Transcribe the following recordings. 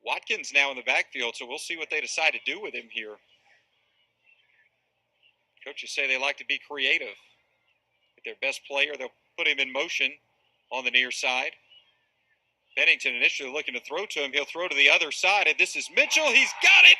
Watkins now in the backfield, so we'll see what they decide to do with him here. Coaches say they like to be creative. With their best player, they'll put him in motion on the near side. Bennington initially looking to throw to him. He'll throw to the other side, and this is Mitchell. He's got it!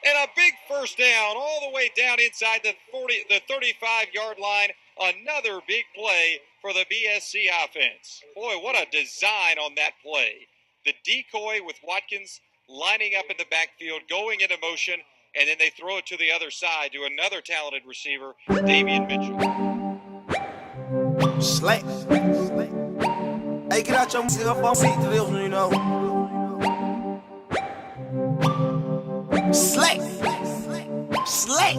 And a big first down all the way down inside the 35-yard line. Another big play for the BSC offense. Boy, what a design on that play. The decoy with Watkins lining up in the backfield, going into motion, and then they throw it to the other side to another talented receiver, Davian Mitchell. Slay. Hey, get out your phone seat to this one, you know. Slay. Slay.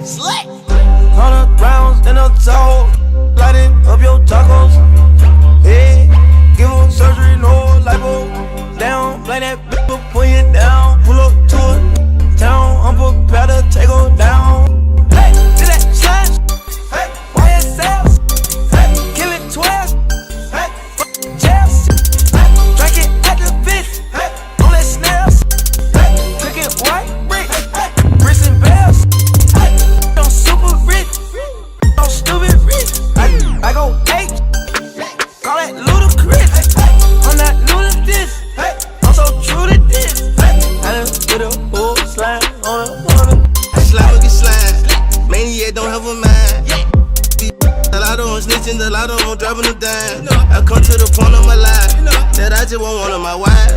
Slay. 100 rounds in a toe. Lighting up your tacos. Hey, give them surgery, no lipo. Down, play that bitch, put it down. Pull up to it, town. I'm prepared to take her down. Hey, to that slime. Hey, YSL. Hey, kill it 12. Hey, Chelsea. Hey, drink it at the bitch. Hey, on that snails. Hey, cook it white brick. Hey, bricks and bells. Hey, I'm super rich. I'm stupid rich. I go H. Call that ludicrous. I'm not new to this. I'm so true to this. I done put a whole slime on a slime will get slime. Maniac don't have a mind. A lot of them snitching, a lot of them dropping them down. I come to the point of my life that I just want one of my wives.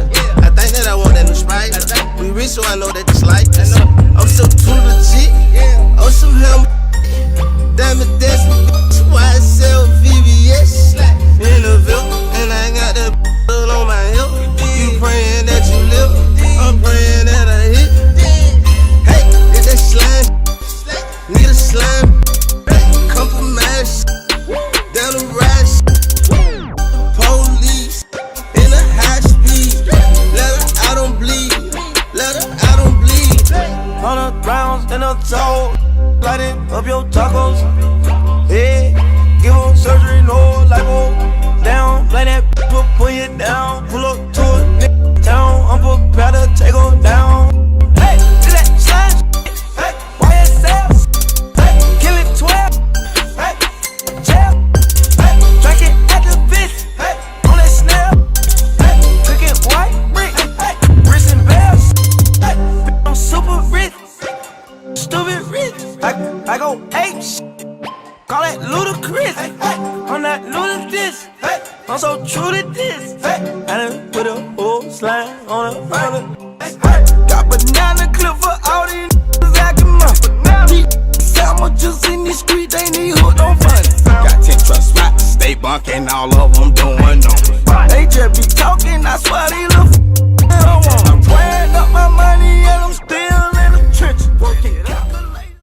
I think that I want that new Sprite. We rich, so I know that it's like this. I'm so too legit. I'm so him. Diamond dancing, YSL VVS in the Ville, and I got that on my hip. You praying that you live, I'm praying that I hit. Hey, get that slime, need a slime, compromise, down the rise. Police in a high speed, let her out on bleed, let her out on bleed. 100 rounds in a toe, lighting up your tacos. Hey, give them surgery, no lipo. Down, play that bitch, put it down. Pull up to it, town. I'm prepared to take her down. Hey, to that slime. Hey, YSL. Hey, kill it 12. Hey, jail. Hey, drink it at the bitch. Hey, on that snail. Hey, cook it white brick. Hey, bricks and bells. Hey, I'm super rich. Stupid rich. I go H. Call that ludicrous. I'm not new to this. I'm so true to this. I done put a whole slime on a got banana clip for all these niggas acting up. Salmon just in the street, they need hooked on funny. Got 10 trucks right, stay bunking, all of them doing numbers. They just be talking, I swear they look.